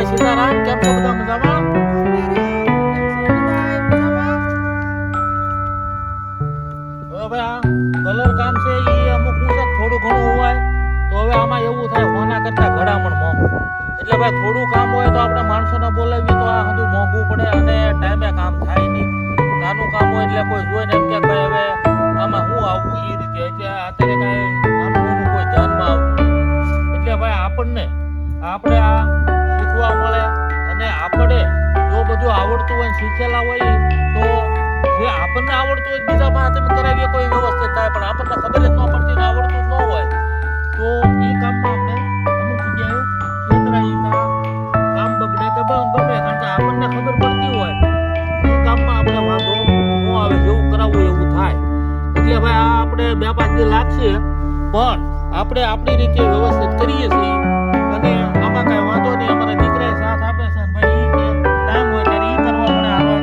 સીતારામ, કેમ છો બધા મજામાં? હવે ભાઈ આ કલર કામ છે એ અમુક થોડું ઘણું હોય તો હવે આમાં એવું થાય હોના કરતા ઘડામણ મોંઘું. એટલે ભાઈ થોડું કામ હોય તો આપણે માણસોને બોલાવીએ તો આ બધું મોંઘું પડે અને ટાઈમે કામ થાય નહીં. નાનું કામ હોય એટલે કોઈ જોઈને એમ કે ભાઈ હવે આમાં શું આવવું એ રીતે. એટલે અત્યારે કાંઈ નાનું કોઈ ધ્યાનમાં આવતું એટલે ભાઈ આપણે આ શીખવા મળે અને આપણે જો બધું આવડતું હોય શીખેલા હોય તો જે આપણને આવડતું હોય બીજા પાસે કરાવીએ કોઈ વ્યવસ્થિત થાય. પણ આપણને ખબર જ ન પડતી ને આવડતું ન હોય તો એ કામમાં આપણે અમુક જગ્યાએ છેતરાઈના કામ બગડે કે ગમે કારણ કે આપણને ખબર પડતી હોય એ કામમાં આપણે વાંધો ન આવે, જેવું કરાવવું એવું થાય. એટલે ભાઈ આ આપણે 2-5 દી લાગશે પણ આપણે આપણી રીતે વ્યવસ્થિત કરીએ છીએ અને આમાં કાંઈ વાંધો નહીં. અમારા દીકરાએ સાથ આપે છે ને ભાઈ કે ટાઈમ હોય ત્યારે એ કરવા મને આવે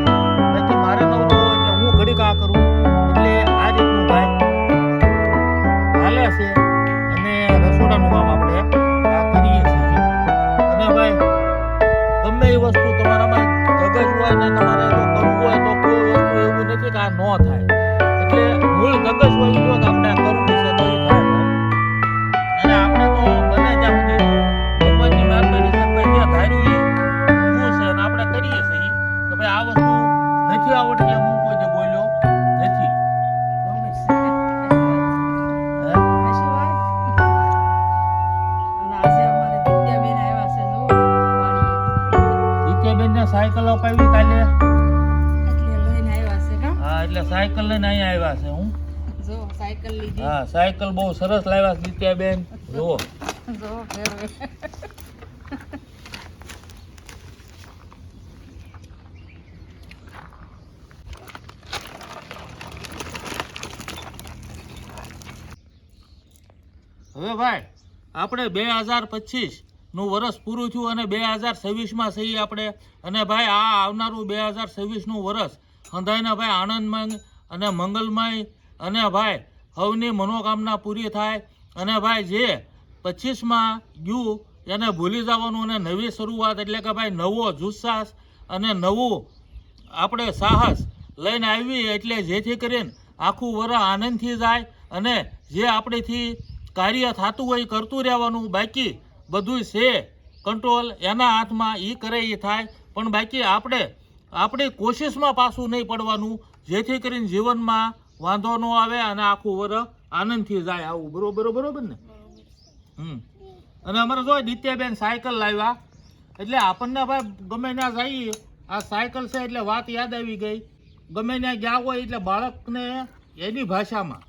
બાકી મારે નવરો હોય એટલે હું ઘડીક આ કરું. એટલે આ રીતનું ભાઈ હાલે છે અને રસોડાનું કામ આપણે આ કરીએ છીએ. અને ભાઈ ગમે એ વસ્તુ તમારામાં ધગજ હોય ને તમારે જો કરવું હોય તો કોઈ વસ્તુ એવું નથી કે આ ન થાય. એટલે મૂળ ધગજ હોય જો કે આપણે આ કરવું છે તો એ થાય. અને આપણે તો બને ત્યાં સુધી ભગવાનની મહેરબાની છે ભાઈ જે ધાર્યું એ શું છે અને આપણે કરીએ છીએ. તો ભાઈ આ વસ્તુ નથી આવડતી એમ હું કોઈને બોલ્યો નથી. દિત્યાબેનને સાયકલ અપાવી કાલે. હા એટલે સાયકલ લઈને અહીંયા આવ્યા છે. હું હા સાયકલ બહુ સરસ લાવ્યા છે દિત્યાબેન. જુઓ હવે ભાઈ આપણે 2025 નું વર્ષ પૂરું થયું અને 2026માં છીએ આપણે. અને ભાઈ આ આવનારું 2026 નું વર્ષ હંધાઈના ભાઈ આનંદમય અને મંગલમય અને ભાઈ હવની મનોકામના પૂરી થાય. અને ભાઈ જે 25માં ગયું એને ભૂલી જવાનું અને નવી શરૂઆત એટલે કે ભાઈ નવો જુસ્સાસ અને નવું આપણે સાહસ લઈને આવી એટલે જેથી કરીને આખું વર્ષ આનંદથી જાય. અને જે આપણેથી કાર્ય થતું હોય એ કરતું રહેવાનું. બાકી બધું છે કંટ્રોલ એના હાથમાં, એ કરે એ થાય. પણ બાકી આપણી કોશિશમાં પાછું નહીં પડવાનું જેથી કરીને જીવનમાં વાંધો ન આવે અને આખું વર્ષ આનંદથી જાય. આવું બરોબર ને? અને અમારે જો દિત્યાબેન સાયકલ લાવ્યા એટલે આપણને ભાઈ ગમે ત્યાં જઈએ આ સાયકલ છે એટલે વાત યાદ આવી ગઈ. ગમે ત્યાં ગયા હોય એટલે બાળકને એની ભાષામાં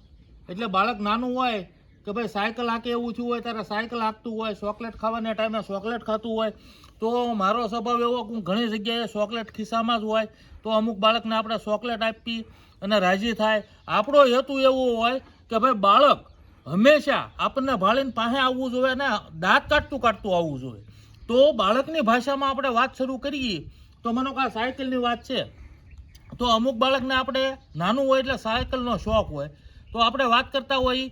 એટલે બાળક નાનું હોય કે ભાઈ સાયકલ હાંકે એવું થયું હોય ત્યારે સાયકલ હાંકતું હોય, ચોકલેટ ખાવાના ટાઈમે ચોકલેટ ખાતું હોય. તો મારો સ્વભાવ એવો હું ઘણી જગ્યાએ ચોકલેટ ખિસ્સામાં જ હોય તો અમુક બાળકને આપણે ચોકલેટ આપી અને રાજી થાય. આપણો હેતુ એવો હોય કે ભાઈ બાળક હંમેશા આપણને ભાળીને પાસે આવવું જોઈએ ને દાંત કાઢતું આવવું જોઈએ. તો બાળકની ભાષામાં આપણે વાત શરૂ કરીએ તો માનો કે આ સાયકલની વાત છે તો અમુક બાળકને આપણે નાનું હોય એટલે સાયકલનો શોખ હોય તો આપણે વાત કરતા હોઈએ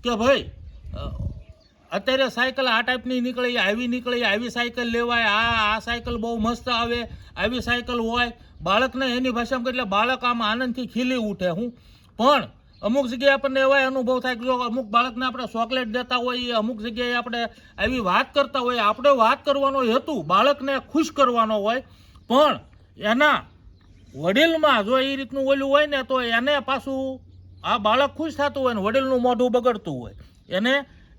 કે ભાઈ અત્યારે સાયકલ આ ટાઈપની નીકળી, આવી સાયકલ લેવાય, આ સાયકલ બહુ મસ્ત આવે, આવી સાયકલ હોય. બાળકને એની ભાષામાં એટલે બાળક આમ આનંદથી ખીલી ઉઠે. પણ અમુક જગ્યાએ આપણને એવા અનુભવ થાય કે જો અમુક બાળકને આપણે ચોકલેટ દેતા હોઈએ, અમુક જગ્યાએ આપણે આવી વાત કરતા હોઈએ. આપણે વાત કરવાનો હેતુ બાળકને ખુશ કરવાનો હોય પણ એના વડીલમાં જો એ રીતનું ઓલું હોય ને તો એને પાછું આ બાળક ખુશ થતું હોય ને વડીલનું મોઢું બગડતું હોય,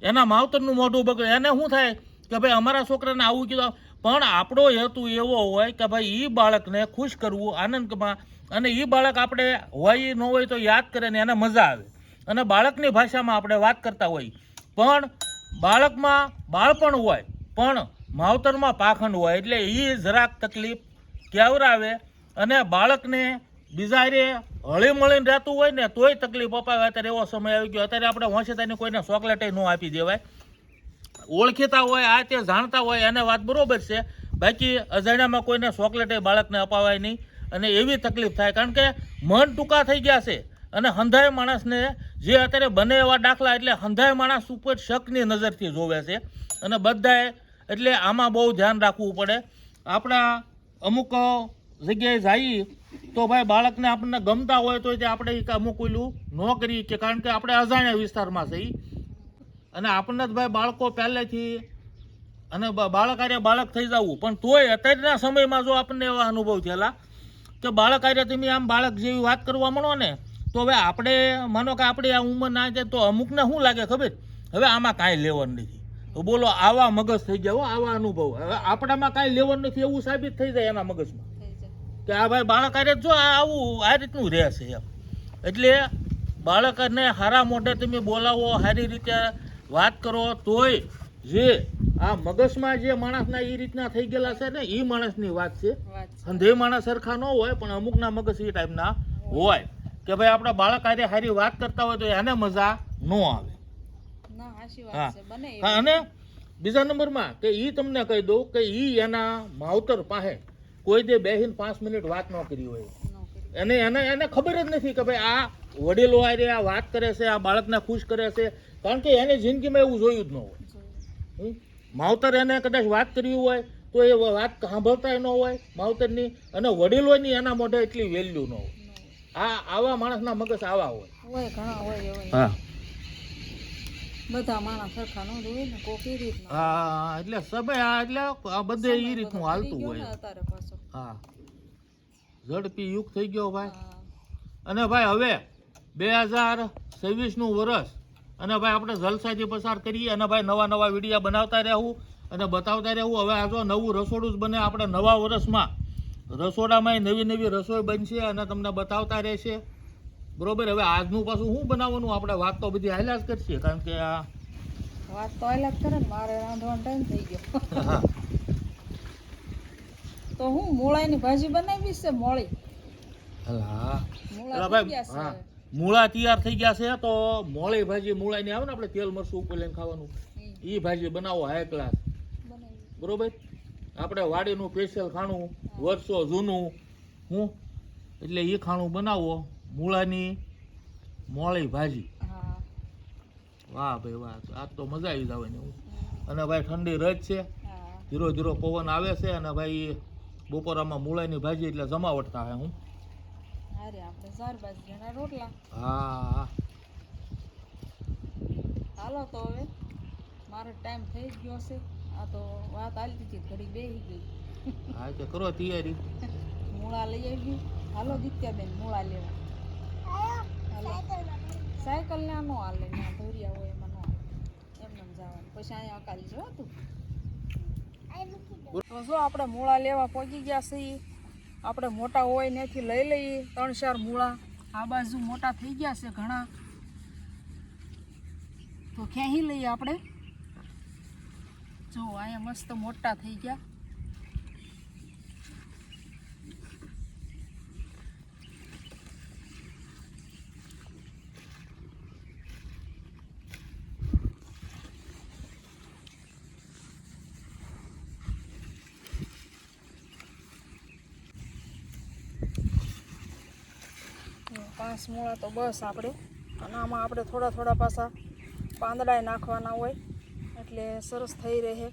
એના માવતરનું મોઢું બગડે. એને શું થાય કે ભાઈ અમારા છોકરાને આવું કીધું. પણ આપણો હેતુ એવો હોય કે ભાઈ એ બાળકને ખુશ કરવું આનંદમાં. અને એ બાળક આપણે હોય ન હોય તો યાદ કરે ને એને મજા આવે. અને બાળકની ભાષામાં આપણે વાત કરતા હોઈએ પણ બાળકમાં બાળપણ હોય પણ માવતરમાં પાખંડ હોય એટલે એ જરાક તકલીફ કેવરાવે. અને બાળકને બીજારે હળી મળીને રહેતું હોય ને તોય તકલીફ અપાવે. અત્યારે એવો સમય આવી ગયો અત્યારે આપણે હોશિયારીને કોઈને ચોકલેટ ન આપી દેવાય. ઓળખીતા હોય આ તે જાણતા હોય એને વાત બરોબર છે, બાકી અજાણ્યામાં કોઈને ચોકલેટ બાળકને અપાવાય નહીં. અને એવી તકલીફ થાય કારણ કે મન ટૂંકા થઈ ગયા છે. અને હંધાય માણસને જે અત્યારે બને એવા દાખલા એટલે હંધાય માણસ ઉપર શકની નજરથી જોવે છે. અને બધાએ એટલે આમાં બહુ ધ્યાન રાખવું પડે આપણા અમુક જગ્યાએ જઈએ તો ભાઈ બાળકને આપણને ગમતા હોય તો આપણે અમુક ઓલું ન કરી કે કારણ કે આપણે અજાણ્યા વિસ્તારમાં છીએ અને આપણને જ ભાઈ બાળકો પહેલેથી અને બાળક આરે બાળક થઈ જવું પણ તોય અત્યારના સમયમાં જો આપણને એવા અનુભવ થયેલા કે બાળક આરે તમે આમ બાળક જેવી વાત કરવા માંડો ને તો હવે આપણે માનો કે આપણે આ ઉંમર ના જાય તો અમુકને શું લાગે ખબર હવે આમાં કાંઈ લેવાનું નથી તો બોલો આવા મગજ થઈ ગયા હો આવા અનુભવ હવે આપણામાં કાંઈ લેવાનું નથી એવું સાબિત થઈ જાય એના મગજમાં કે આ ભાઈ બાળક આરે જો આવું આ રીતનું રહેશે એમ એટલે બાળકને સારા મોઢે તમે બોલાવો સારી રીતે વાત કરો તોય જે આ મગજમાં જે માણસના એ રીતના થઈ ગયેલા છે ને એ માણસની વાત છે અંધે માણસ સરખા ન હોય પણ અમુકના મગજ એ ટાઈપના હોય કે ભાઈ આપણા બાળક આરે સારી વાત કરતા હોય તો એને મજા ન આવે હા અને બીજા નંબરમાં કે એ તમને કહી દઉં કે એ એના માવતર પાસે કોઈ દે બેહીને 5 મિનિટ વાત ન કરી હોય એને એને એને ખબર જ નથી કે ભાઈ આ વડીલો આરે આ વાત કરે છે આ બાળકને ખુશ કરે છે કારણ કે એને જિંદગીમાં એવું જોયું જ ન હોય માવતર એને કદાચ વાત કરી હોય તો એ વાત સાંભળતા ન હોય માવતરની અને વડીલોની એના મોઢે એટલી વેલ્યુ ન હોય આવા માણસના મગજ આવા હોય ઘણા હોય હા બધા માણસ સરખા ન હોય ને કોક એ રીતના હા એટલે સમય એટલે આ બધે એ રીતનું હાલતું હોય અત્યારે પાછો હા ઝડપી યુગ થઈ ગયો ભાઈ અને ભાઈ હવે 2026 નું વર્ષ અને ભાઈ આપણે જલસાથી પસાર કરીએ અને ભાઈ નવા નવા વિડીયો બનાવતા રહેવું અને બતાવતા રહેવું હવે આ જો નવું રસોડું જ બને આપણે નવા વર્ષમાં રસોડામાં નવી નવી રસોઈ બનશે અને તમને બતાવતા રહેશે બરોબર હવે આજનું પાછું શું બનાવવાનું આપણે વાત તો બધી હાલ્યા જ કરશે કારણ કે આ વાત તો હાલ્યા જ કરે ને મારે રાંધવાનો ટાઈમ થઈ ગયો તો હું મૂળાની ભાજી બનાવી છે મોળી મૂળા તૈયાર થઈ ગયા છે તો મોળી ભાજી મૂળાની આવે ને આપણે તેલ મરચું ઉપર લઈને ખાવાનું એ ભાજી બનાવો હાઈ ક્લાસ બરોબર આપણે વાડીનું સ્પેશિયલ ખાણું વર્ષો જૂનું હું એટલે એ ખાણું બનાવો મૂળાની મોળી ભાજી વાહ ભાઈ વાહ આજ તો મજા આવી જવાની હું અને ભાઈ ઠંડી રજ છે ધીરો ધીરો પવન આવે છે અને ભાઈ બપોરામાં મૂળાની ભાજી એટલે જમાવટ થાય હું હા હાલો તો હવે મારો ટાઈમ થઈ ગયો છે આ તો વાત હાલતી હતી ઘડી બેસી ગઈ હા તો કરો તૈયારી મૂળા લઈ આવી હાલો દિત્યાબેન મૂળા લેવા સાયકલ ને નો હાલે ને ધોરિયા હોય એમાં નો હાલે એમને જવાનું પછી અહીંયા અકાલી જો તું તો જો આપણે મૂળા લેવા પહોંચી ગયા છીએ આપણે મોટા હોય ત્યાંથી લઈ લઈએ 3-4 મૂળા આ બાજુ મોટા થઈ ગયા છે ઘણા તો ખેંચી લઈએ આપણે જો અહીંયા મસ્ત મોટા થઈ ગયા પાંચ મૂળા તો બસ આપણે અને આમાં આપણે થોડા થોડા પાછા પાંદડાય નાખવાના હોય એટલે સરસ થઈ રહે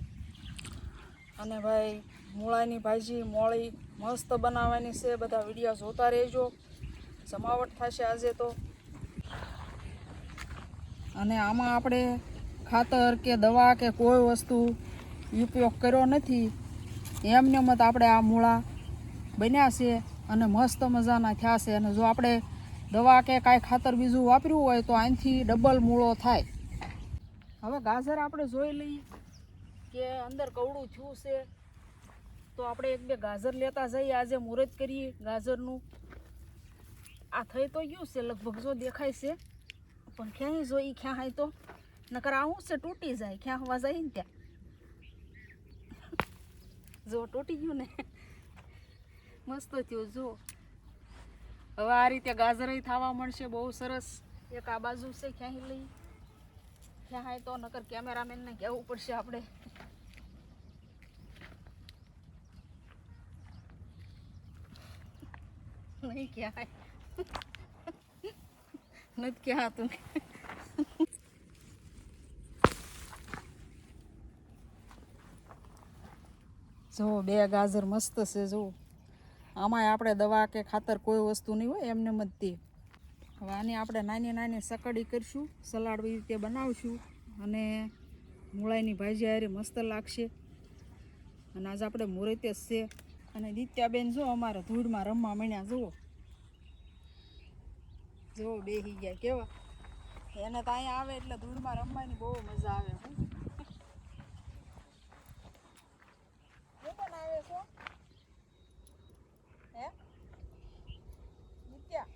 અને ભાઈ મૂળાની ભાજી મોળી મસ્ત બનાવવાની છે બધા વિડીયો જોતા રહેજો જમાવટ થશે આજે તો અને આમાં આપણે ખાતર કે દવા કે કોઈ વસ્તુ ઉપયોગ કર્યો નથી એમને મત આપણે આ મૂળા બન્યા છે અને મસ્ત મજાના થયા છે અને જો આપણે દવા કે કાંઈ ખાતર બીજું વાપર્યું હોય તો આનાથી ડબલ મૂળો થાય હવે ગાજર આપણે જોઈ લઈએ કે અંદર કવડું થયું છે તો આપણે 1-2 ગાજર લેતા જઈએ આજે મુહૂર્ત કરીએ ગાજરનું આ થઈ તો ગયું છે લગભગ જો દેખાય છે પણ ક્યાંય જો એ ક્યાં તો નકર આવું છે તૂટી જાય ક્યાં હવા જાય ને ત્યાં જો તૂટી ગયું ને મસ્ત થયું જો હવે આ રીતે ગાજર થવા મળશે બહુ સરસ એક આ બાજુ છે ક્યાંય લઈ ક્યાં તો નકર કેમેરામેનને કહેવું પડશે આપણે નહીં ક્યાં નથી ક્યાં તું જુઓ 2 ગાજર મસ્ત છે. જુઓ આમાંય આપણે દવા કે ખાતર કોઈ વસ્તુ નહીં હોય, એમને જ તે. હવે આની આપણે નાની નાની સકડી કરીશું, સલાડ રીતે બનાવશું અને મૂળાની ભાજી હારે મસ્ત લાગશે. અને આજે આપણે મુહૂર્તે જ છે. અને દિત્યાબેન જો અમારે ધૂળમાં રમવા માંડ્યા. જુઓ બેસી ગયા કેવા. એને તો અહીંયા આવે એટલે ધૂળમાં રમવાની બહુ મજા આવે. શું બનાવે છો? હે દિત્યા,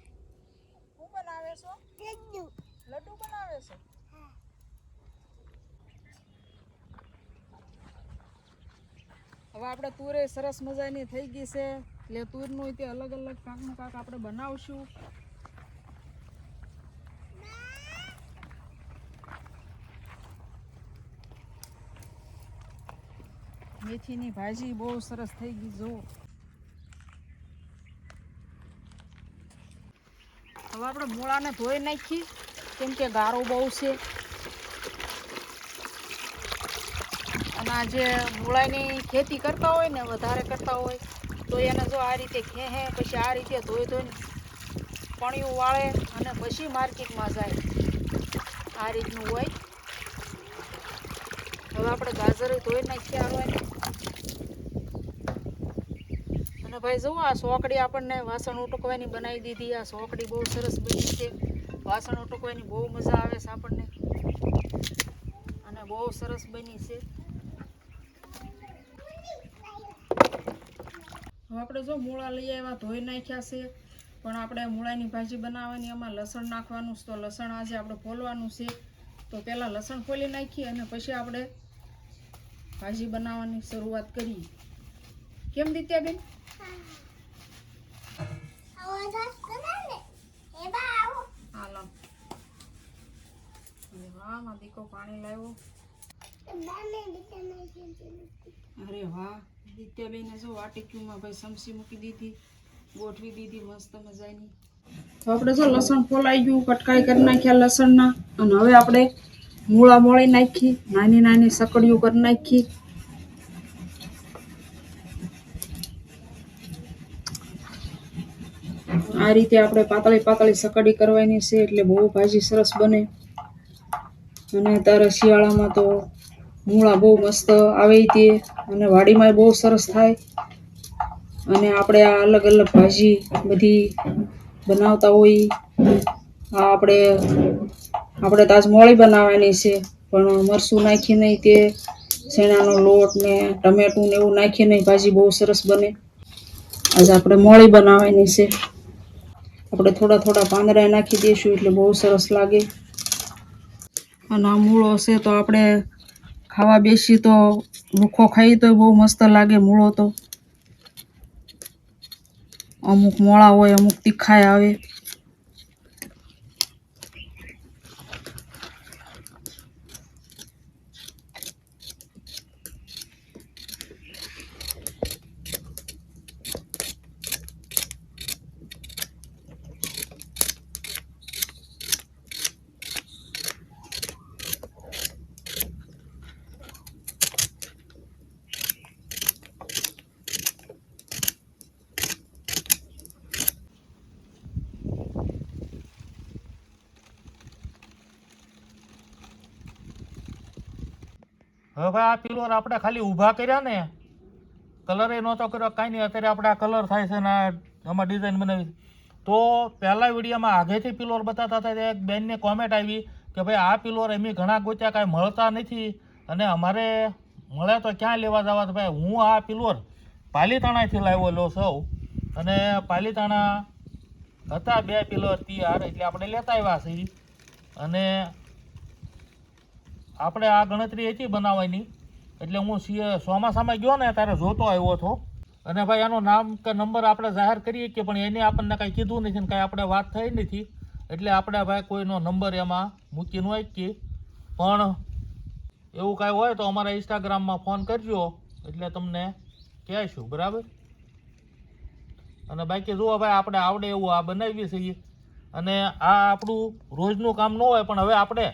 શું બનાવે છો? લડ્ડુ બનાવે છો? હવે આપણે તુરે સરસ મજાની થઈ ગઈ છે, એટલે તુરનું તે અલગ અલગ કાંકનું કાંક આપણે બનાવશું. મેથીની ભાજી બહુ સરસ થઈ ગઈ. જુઓ હવે આપણે મૂળાને ધોઈ નાખી, કેમ કે ગારો બહુ છે. અને આ જે મૂળાની ખેતી કરતા હોય ને, વધારે કરતા હોય તો એને જો આ રીતે ખેહે, પછી આ રીતે ધોઈને પણિયું વાળે અને પછી માર્કેટમાં જાય. આ રીતનું હોય. હવે આપણે ગાજર ધોઈ નાખ્યા હોય. અને ભાઈ જુઓ આ સોકડી આપણને વાસણ ઉટકવાની બનાવી દીધી. આ સોકડી બહુ સરસ બની છે. વાસણ ઉટકવાની બહુ મજા આવે છે આપણને, અને બહુ સરસ બની છે. હવે આપણે જો મૂળા લઈ આવ્યા, ધોઈ નાખ્યા છે. પણ આપણે મૂળાની ભાજી બનાવવાની, એમાં લસણ નાખવાનું છે. તો લસણ આજે આપણે ફોલવાનું છે. તો પહેલાં લસણ ફોલી નાખીએ અને પછી આપણે ભાજી બનાવવાની શરૂઆત કરીએ. કેમ દિત્યાબેન? હાલો. વાહ, માં દીકો પાણી લાવ્યો. અરે વાહ, દિત્યાબેને જો વાટીક્યુમાં ભાઈ સમસી મૂકી દીધી, ગોઠવી દીધી મસ્ત મજાની. તો આપણે જો લસણ ફોલાઈ ગયું, કટકાઈ કરી નાખ્યા લસણના. અને હવે આપણે મૂળા મોળી નાખી, નાની નાની સકડીઓ કરી નાખી. આ રીતે આપણે પાતળી પાતળી સકડી કરવાની છે, એટલે બહુ ભાજી સરસ બને. અને અત્યારે શિયાળામાં તો મૂળા બહુ મસ્ત આવે તે, અને વાડીમાં બહુ સરસ થાય. અને આપણે આ અલગ અલગ ભાજી બધી બનાવતા હોય. આ આપણે તાજ મોળી બનાવવાની છે, પણ મરચું નાખીને તે શેણાનો લોટ ને ટમેટું ને એવું નાખીને ભાજી બહુ સરસ બને. આજે આપણે મોળી બનાવવાની છે. આપણે થોડા થોડા પાંદડા નાખી દઈશું એટલે બહુ સરસ લાગે. અને આ મૂળો છે તો આપણે ખાવા બેસી તો રૂખો ખાઈ તો બહુ મસ્ત લાગે મૂળો તો. અમુક મોળા હોય, અમુક તીખાય આવે. હવે ભાઈ આ પિલોર આપણે ખાલી ઊભા કર્યા ને, કલર એ નહોતો કર્યો, કાંઈ નહીં. અત્યારે આપણે આ કલર થાય છે ને આમાં ડિઝાઇન બનાવી. તો પહેલા વિડીયોમાં આગેથી પિલોર બતાવતા હતા, એક બેનને કોમેન્ટ આવી કે ભાઈ આ પિલોર એમ ઘણા ગોત્યા, કાંઈ મળતા નથી, અને અમારે મળે તો ક્યાં લેવા જવા. તો ભાઈ હું આ પિલોર પાલીતાણાથી લાવેલો સૌ, અને પાલીતાણા હતા 2 પિલોર તૈયાર, એટલે આપણે લેતા આવ્યા છીએ. અને આપણે આ ગણતરી હતી બનાવવાની, એટલે હું ચોમાસામાં ગયો ને ત્યારે જોતો આવ્યો હતો. અને ભાઈ એનું નામ કે નંબર આપણે જાહેર કરીએ કે, પણ એને આપણને કાંઈ કીધું નથી ને કાંઈ આપણે વાત થઈ નથી, એટલે આપણે ભાઈ કોઈનો નંબર એમાં મૂકી ન શકીએ. પણ એવું કાંઈ હોય તો અમારા ઇન્સ્ટાગ્રામમાં ફોન કરજો, એટલે તમને કહેશું, બરાબર. અને બાકી જુઓ ભાઈ, આપણે આવડે એવું આ બનાવીએ છીએ. અને આ આપણું રોજનું કામ ન હોય, પણ હવે આપણે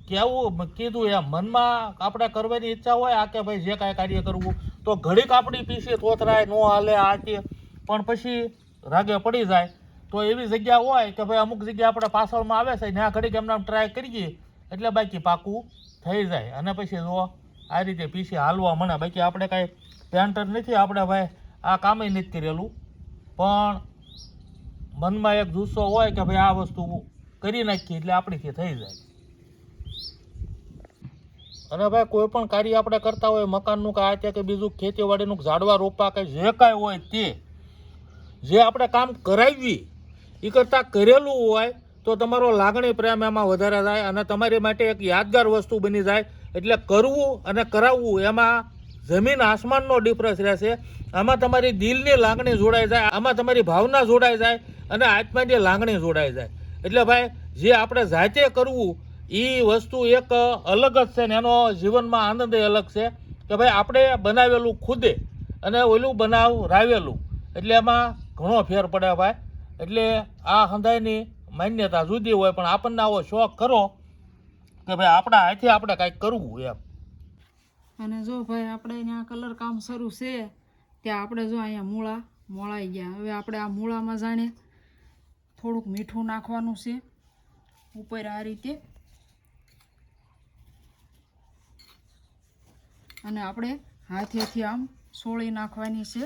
કેવું કીધું એમ મનમાં આપણે કરવાની ઈચ્છા હોય આ કે ભાઈ જે કાંઈ કાર્ય કરવું તો ઘડીક આપણી પીસી થોતરાય ન હાલે આ તે, પણ પછી રાગે પડી જાય તો એવી જગ્યા હોય કે ભાઈ અમુક જગ્યા આપણે પાછળમાં આવે છે ત્યાં ઘડીક એમને ટ્રાય કરીએ એટલે બાકી પાકું થઈ જાય. અને પછી જો આ રીતે પીસી હાલવા મળે. બાકી આપણે કાંઈ પેન્ટર નથી, આપણે ભાઈ આ કામે નથી કરેલું, પણ મનમાં એક જુસ્સો હોય કે ભાઈ આ વસ્તુ કરી નાખીએ એટલે આપણીથી થઈ જાય. અને ભાઈ કોઈ પણ કાર્ય આપણે કરતા હોય મકાનનું કે આ તે કે બીજું ખેતીવાડીનું ઝાડવા રોપવા કે જે કાંઈ હોય તે જે આપણે કામ કરાવી એ કરતાં કરેલું હોય તો તમારો લાગણી પ્રેમ એમાં વધારે થાય અને તમારી માટે એક યાદગાર વસ્તુ બની જાય. એટલે કરવું અને કરાવવું એમાં જમીન આસમાનનો ડિફરન્સ રહેશે. આમાં તમારી દિલની લાગણી જોડાઈ જાય, આમાં તમારી ભાવના જોડાઈ જાય અને આત્માની લાગણી જોડાઈ જાય. એટલે ભાઈ જે આપણે જાતે કરવું એ વસ્તુ એક અલગ જ છે ને એનો જીવનમાં આનંદ અલગ છે કે ભાઈ આપણે બનાવેલું ખુદે અને ઓલું બનાવરાવેલું એટલે એમાં ઘણો ફેર પડે ભાઈ. એટલે આ હંધાઈની માન્યતા જુદી હોય, પણ આપણને આવો શોખ ખરો કે ભાઈ આપણા હાથે આપણે કાંઈક કરવું એમ. અને જો ભાઈ આપણે અહીંયા કલર કામ શરૂ છે ત્યાં આપણે જો અહીંયા મૂળા મોળાઈ ગયા. હવે આપણે આ મૂળામાં જાણે થોડુંક મીઠું નાખવાનું છે ઉપર આ રીતે, અને આપણે હાથેથી આમ સોળી નાખવાની છે.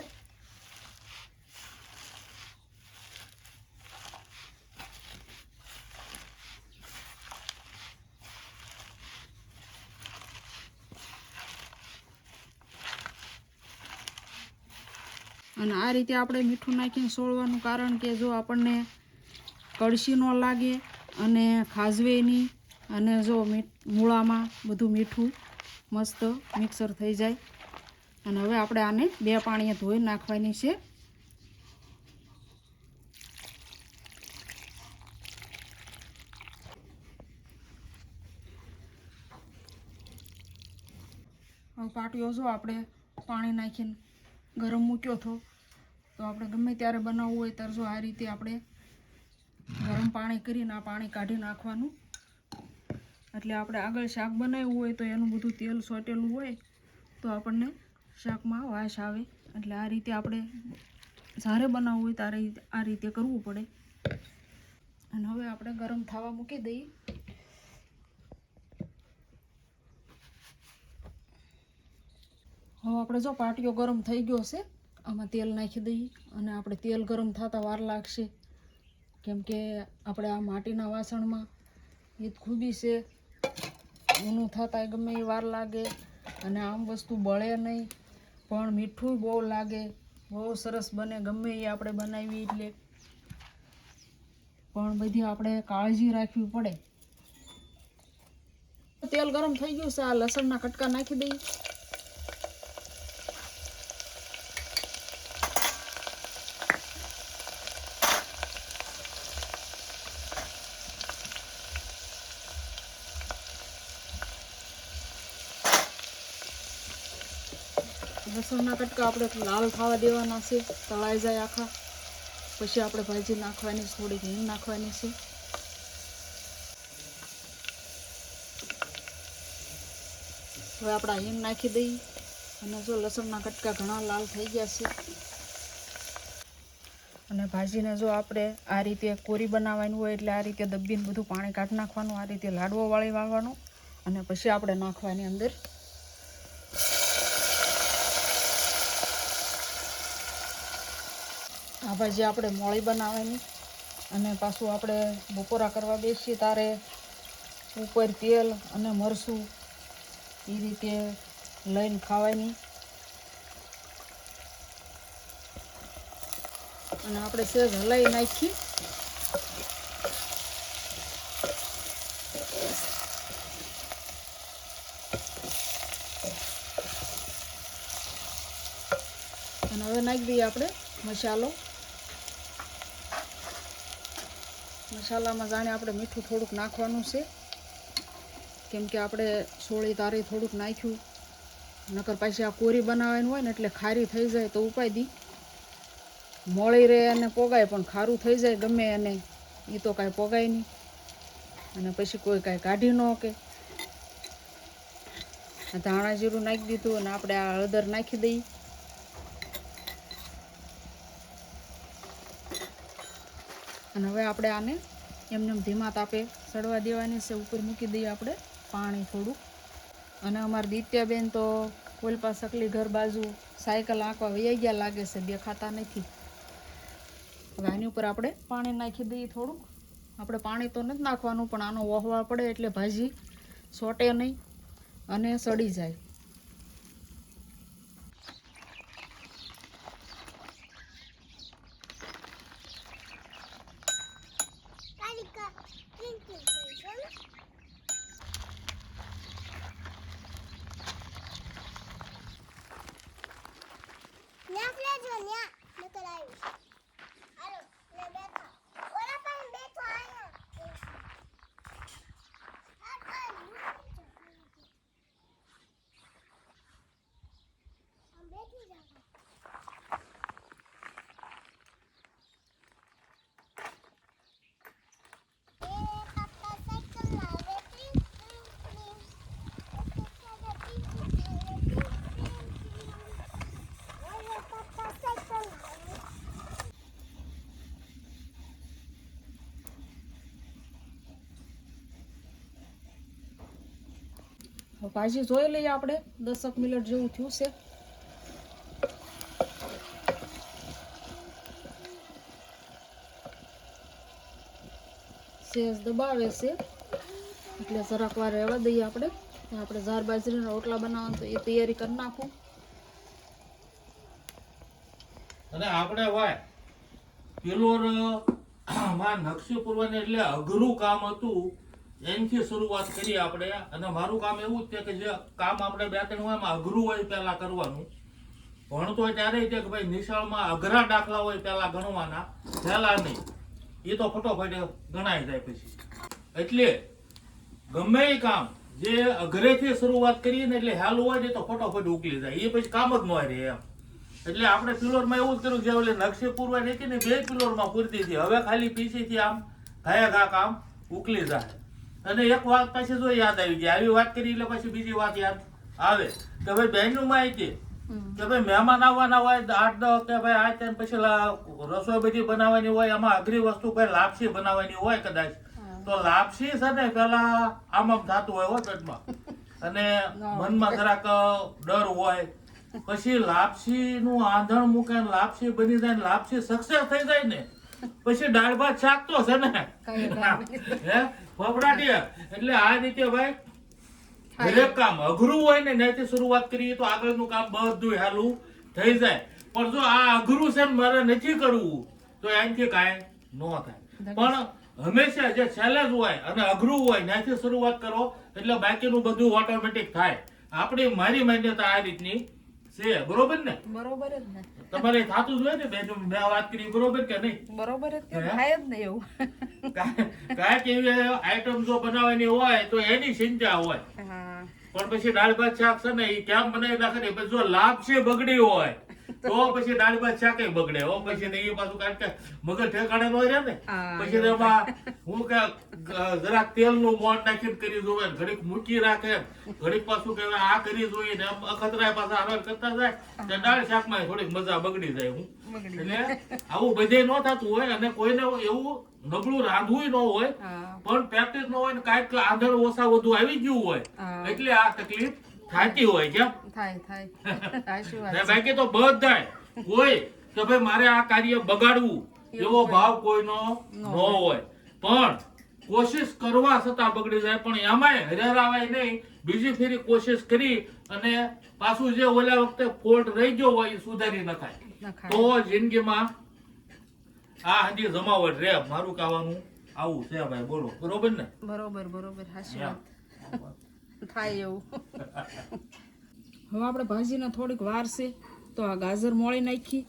અને આ રીતે આપણે મીઠું નાખીને સોળવાનું કારણ કે જો આપણને કળશી ન લાગે અને ખાજવે નહીં, અને જો મૂળામાં બધું મીઠું મસ્ત મિક્સર થઈ જાય. અને હવે આપણે આને 2 પાણીએ ધોઈ નાખવાની છે. હવે પાટીઓ જો આપણે પાણી નાખીને ગરમ મૂક્યો હતો તો આપણે ગમે ત્યારે બનાવવું હોય ત્યારે જો આ રીતે આપણે ગરમ પાણી કરીને આ પાણી કાઢી નાખવાનું. એટલે આપણે આગળ શાક બનાવ્યું હોય તો એનું બધું તેલ સોટેલું હોય તો આપણને શાકમાં વાસ આવે. એટલે આ રીતે આપણે જ્યારે બનાવવું હોય ત્યારે આ રીતે કરવું પડે. અને હવે આપણે ગરમ થવા મૂકી દઈએ. હવે આપણે જો પાટીઓ ગરમ થઈ ગયો છે, આમાં તેલ નાખી દઈએ. અને આપણે તેલ ગરમ થતાં વાર લાગશે કેમ કે આપણે આ માટીના વાસણમાં એ ખૂબી છે, ઊનું થતાં ગમે એ વાર લાગે અને આમ વસ્તુ બળે નહીં, પણ મીઠું બહુ લાગે, બહુ સરસ બને ગમે એ આપણે બનાવી એટલે. પણ બધી આપણે કાળજી રાખવી પડે. તેલ ગરમ થઈ ગયું છે, આ લસણના કટકા નાખી દઈએ. લસણના કટકા આપણે લાલ થવા દેવાના છે, તળાઈ જાય આખા. પછી આપણે ભાજી નાખવાની, થોડીક હિંગ નાખવાની છે. હવે આપણે હિંગ નાખી દઈએ. અને જો લસણના કટકા ઘણા લાલ થઈ ગયા છે. અને ભાજીને જો આપણે આ રીતે કોરી બનાવવાની હોય એટલે આ રીતે દબ્બીને બધું પાણી કાઢી નાખવાનું, આ રીતે લાડવો વાળી વાળવાનો અને પછી આપણે નાખવાની અંદર. આ ભાજી આપણે મોળી બનાવવાની અને પાછું આપણે બપોરા કરવા બેસીએ ત્યારે ઉપર તેલ અને મરચું એ રીતે લઈને ખાવાની. અને આપણે સહેજ હલાવી નાખી. અને હવે નાખી દઈએ આપણે મસાલો. મસાલામાં જાણે આપણે મીઠું થોડુંક નાખવાનું છે કેમ કે આપણે સોળી તારી થોડુંક નાખ્યું, નકર પાછી આ કોરી બનાવવાની હોય ને એટલે ખારી થઈ જાય તો ઉપાય દી મોળી રહે અને પોગાય, પણ ખારું થઈ જાય ગમે એને એ તો કાંઈ પોગાય નહીં અને પછી કોઈ કાંઈ કાઢી ન કે. ધાણા જીરું નાખી દીધું અને આપણે આ હળદર નાખી દઈએ. અને હવે આપણે આને એમને ધીમા તાપે સડવા દેવાની છે. ઉપર મૂકી દઈએ આપણે પાણી થોડું. અને અમારા દિત્યાબેન તો ઓલપા સકલી ઘર બાજુ સાયકલ આંકવા વૈયા ગયા લાગે છે, દેખાતા નથી. હવે આની ઉપર આપણે પાણી નાખી દઈએ થોડુંક. આપણે પાણી તો નથી નાખવાનું, પણ આનો વહવા પડે એટલે ભાજી સોટે નહીં અને સડી જાય. ભાજી જોઈ લઈએ આપણે. 10 મિનિટ જેવું થયું છે. સેજ દબાવે છે એટલે જરાક વાર રહેવા દઈએ આપણે. આપણે જાર બાજરીના રોટલા બનાવવાનું તો એ તૈયારી કરી નાખું. અને આપણે ભાઈ પેલો માં નકશી પૂરવાની એટલે અઘરું કામ હતું, એનથી શરૂઆત કરી આપણે. અને મારું કામ એવું જ છે કે જે કામ આપણે 2-3 હોય એમાં અઘરું હોય પહેલા કરવાનું. ભણતો હોય ત્યારે કે ભાઈ નિશાળમાં અઘરા દાખલા હોય પહેલા ગણવાના, પહેલા નહીં. એ તો ફટોફટ ગણાઈ જાય પછી. એટલે ગમે એ કામ જે અઘરેથી શરૂઆત કરીએ ને એટલે હેલું હોય ને તો ફટોફટ ઉકલી જાય, એ પછી કામ જ ન રહે એમ. એટલે આપણે પિલોરમાં એવું જ કર્યું, જે ઓલે નકશી પૂરવા નથી ને 2 પિલોરમાં પૂરતી હતી, હવે ખાલી પીસીથી આમ ઘાયા ઘા કામ ઉકલી જાય. અને એક વાત પછી જો યાદ આવી જાય, આવી વાત કરી એટલે પછી બીજી વાત યાદ આવે કે ભાઈ બહેનનું માહિતી કે ભાઈ મહેમાન આવવાના હોય 8-10 કે ભાઈ આ ટાઈમ પછી રસોઈ બધી બનાવવાની હોય, આમાં અઘરી વસ્તુ કોઈ લાપસી બનાવવાની હોય કદાચ, તો લાપસી છે ને પેલા આમ થતું હોય હો પેટમાં, અને મનમાં જરાક ડર હોય. પછી લાપસી નું આંધણ મૂકે, લાપસી બની જાય, લાપસી સક્સેસ થઈ જાય ને પછી દાળ ભાત શાક તો છે ને હે ફફડાટી. એટલે આ રીતે ભાઈ દરેક કામ અઘરું હોય ને ત્યાંથી શરૂઆત કરીએ તો આગળનું કામ બધું હાલું થઈ જાય. પણ જો આ અઘરું છે ને મારે નથી કરવું તો એનાથી કાંઈ ન થાય. પણ હંમેશા જે ચેલેન્જ હોય અને અઘરું હોય ત્યાંથી શરૂઆત કરો એટલે બાકીનું બધું ઓટોમેટિક થાય. આપણી મારી માન્યતા આ રીતની છે. બરોબર ને? બરોબર જ ને. તમારે થાતું જ હોય ને બેન, મેં વાત કરી બરોબર કે નહીં? બરોબર જ કે થાય જ ને એવું. કાંઈક એવી આઈટમ જો બનાવવાની હોય તો એની ચિંતા હોય. પણ પછી દાળ ભાત શાક છે ને એ કેમ બનાવી નાખે ને, પછી જો લાપસી બગડી હોય તો પછી દાળ ભાત શાક બગડે હો. પછી એ પાછું કારણ કે મગજ ઠેકાણે નો રહે ને, પછી એમાં હું કે જરાક તેલનું મોણ નાખીને કરી જોવે, ઘડીક મૂકી રાખે, ઘડીક પાછું કે આ કરી જોઈએ ને અખતરાય પાછા આરામ કરતા જાય તો દાળ શાકમાં થોડીક મજા બગડી જાય. હું એટલે આવું બધે ન થતું હોય અને કોઈને એવું નબળું રાંધવું ન હોય, પણ પ્રેક્ટિસ ન હોય ને કાંઈક આંધણ ઓછા વધુ આવી ગયું હોય એટલે આ તકલીફ થતી હોય. કેમ થાય? બાકી તો બધાય કોઈ કે ભાઈ મારે આ કાર્ય બગાડવું એવો ભાવ કોઈનો ન હોય, પણ કોશિશ કરવા છતાં બગડી જાય. પણ એમાંય હરાવાય નહીં, બીજી ફેરી કોશિશ કરી અને પાછું જે ઓલા વખતે ફોલ્ટ રહી ગયો હોય એ સુધારી નખાય તો જિંદગીમાં આ હજી જમાવટ રે. મારું કહેવાનું આવું છે ભાઈ. બોલો બરોબર ને? બરોબર બરોબર. હાચી વાત થાય એવું. હવે આપણે ભાજીને થોડીક વાર છે તો આ ગાજર મોળી નાખી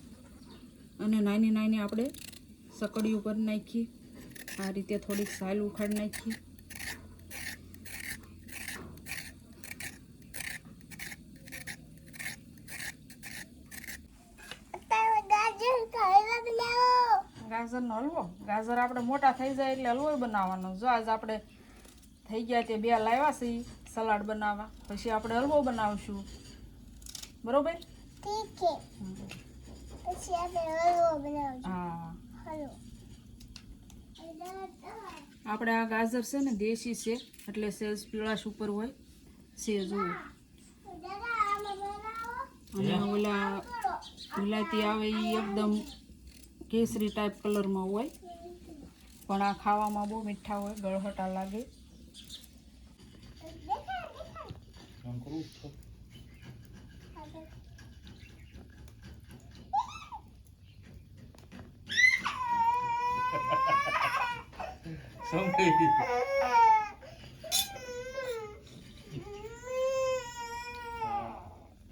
અને નાની નાની આપણે સકડીયું કરી નાખી. આ રીતે થોડીક સાલ ઉખાડી નાખી. ગાજરનો હલવો. ગાજર આપણે મોટા થઈ જાય એટલે હલવો બનાવવાનો. જો આજ આપણે થઈ ગયા તે 2 લાવ્યા છે સલાડ બનાવવા, પછી આપણે હલવો બનાવશું, બરોબર? હા, આપણે આ ગાજર છે ને દેશી છે, એટલે સેલ્સ પીળાશ ઉપર હોય છે જો. અને ઓલા વિલાયતી આવે એ એકદમ કેસરી ટાઈપ કલરમાં હોય, પણ આ ખાવામાં બહુ મીઠા હોય, ગળહટા લાગે.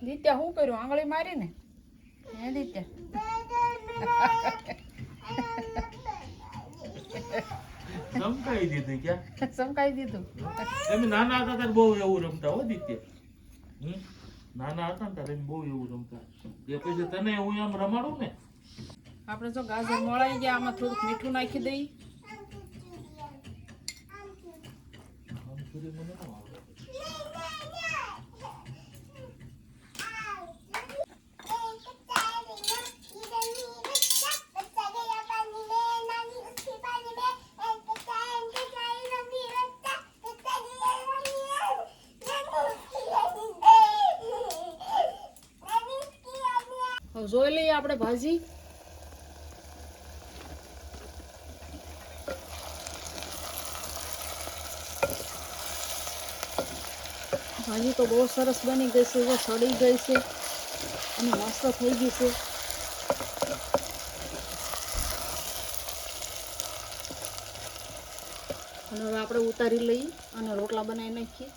દિત્યા શું કર્યું? આંગળી મારી ને હે દિત્યા? સમકાઈ દીધું ક્યાં? સમકાઈ દીધું. તમે નાના હતા ત્યારે બહુ એવું રમતા હો દિત્ય. નાના હતા ને ત્યારે એમ બહુ એવું રમતા. એ પછી તને હું એમ રમાડું ને. આપણે જો ગાજર મોળાઈ ગયા, આમાં થોડુંક મીઠું નાખી દઈ. જોઈ લઈએ આપણે ભાજી. ભાજી તો બહુ સરસ બની ગઈ છે, જો સડી ગઈ છે અને મસ્ત થઈ ગઈ છે. અને હવે આપણે ઉતારી લઈએ અને રોટલા બનાવી નાખીએ.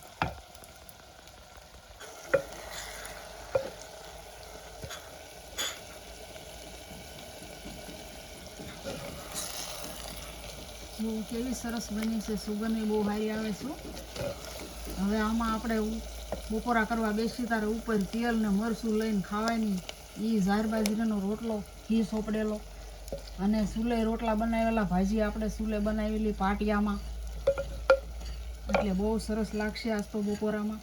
કેવી સરસ બની છે, સુગંધ બહુ સારી આવે છે. હવે આમાં આપણે બપોરા કરવા બેસી તારે ઉપર તેલ ને મરચું લઈને ખાવાની એ ઝાર બાજરીનો રોટલો ઘી સોપડેલો અને સુલે રોટલા બનાવેલા, ભાજી આપણે સુલે બનાવેલી પાટિયામાં, એટલે બહુ સરસ લાગશે આજ તો બપોરામાં.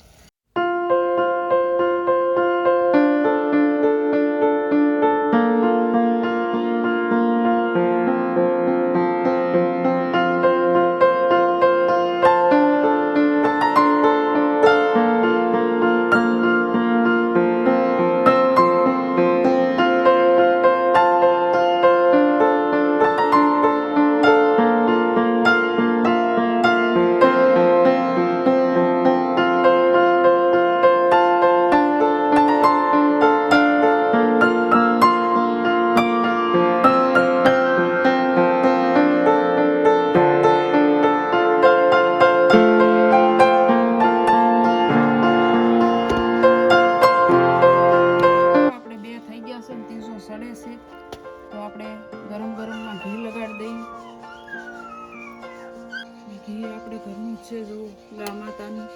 સડે છે તો આપણે ગરમ ગરમમાં ઘી લગાડી દઈએ. ઘી આપણે ઘરનું જ છે, જો ગા માતાનું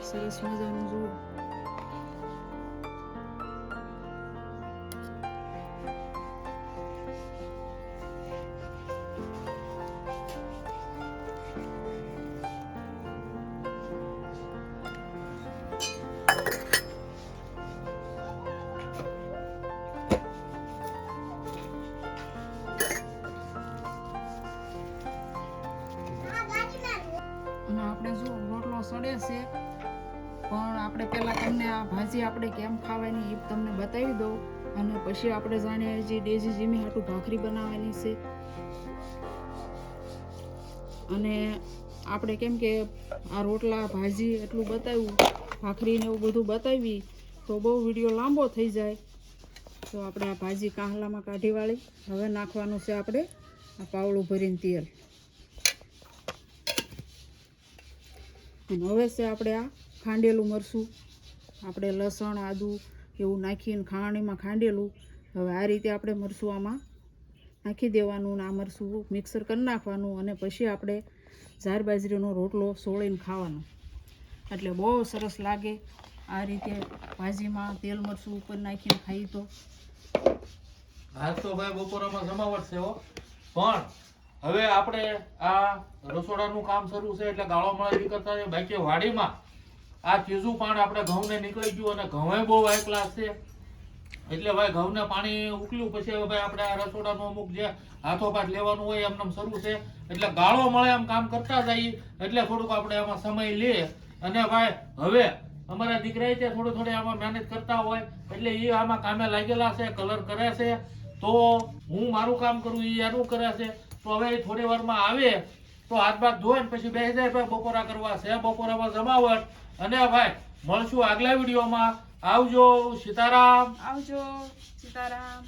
સરસ મજાનું. જુઓ અને આપણે જો રોટલો સડે છે, પણ આપણે પહેલાં તમને આ ભાજી આપણે કેમ ખાવાની એ તમને બતાવી દઉં, અને પછી આપણે જાણે જે ડેઝી જીમી હાટું ભાખરી બનાવવાની છે. અને આપણે કેમ કે આ રોટલા ભાજી એટલું બતાવ્યું, ભાખરીને એવું બધું બતાવી તો બહુ વિડીયો લાંબો થઈ જાય. તો આપણે આ ભાજી કાહલામાં કાઢી વાળી હવે નાખવાનું છે આપણે આ પાવળું ભરીને તેલ. અને હવે છે આપણે આ ખાંડેલું મરચું, આપણે લસણ આદું એવું નાખીને ખાણીમાં ખાંડેલું. હવે આ રીતે આપણે મરચું આમાં નાખી દેવાનું, આ મરચું મિક્સર કરી નાખવાનું, અને પછી આપણે ઝાર બાજરીનો રોટલો સોળીને ખાવાનો, એટલે બહુ સરસ લાગે. આ રીતે ભાજીમાં તેલ મરચું ઉપર નાખીને ખાઈ તો આજ તો ભાઈ બપોરામાં જમાવટ છે હો. પણ હવે આપણે આ રસોડાનું કામ શરૂ છે એટલે ગાળો મળે કરતા બાકી વાડીમાં આ ત્રીજું પાણ આપણે ઘઉંને નીકળી ગયું અને ઘઉં બહુ હાઈ ક્લાસ છે. એટલે ભાઈ ઘઉંને પાણી ઉકળ્યું પછી હવે ભાઈ આપણે આ રસોડાનું અમુક જે હાથોપાથ લેવાનું હોય એમને શરૂ છે. એટલે ગાળો મળે એમ કામ કરતા જઈએ એટલે થોડુંક આપણે એમાં સમય લે. અને ભાઈ હવે અમારા દીકરા તે થોડી આમાં મહેનત કરતા હોય એટલે એ આમાં કામે લાગેલા છે, કલર કરે છે. તો હું મારું કામ કરું એ એનું કરે છે. તો હવે એ થોડી વારમાં આવે તો હાથ બાથ ધોઈને પછી બેસી જાય ભાઈ બપોરા કરવા છે. બપોરામાં જમાવટ. અને ભાઈ મળશું આગલા વિડીયોમાં. આવજો. સીતારામ. આવજો. સીતારામ.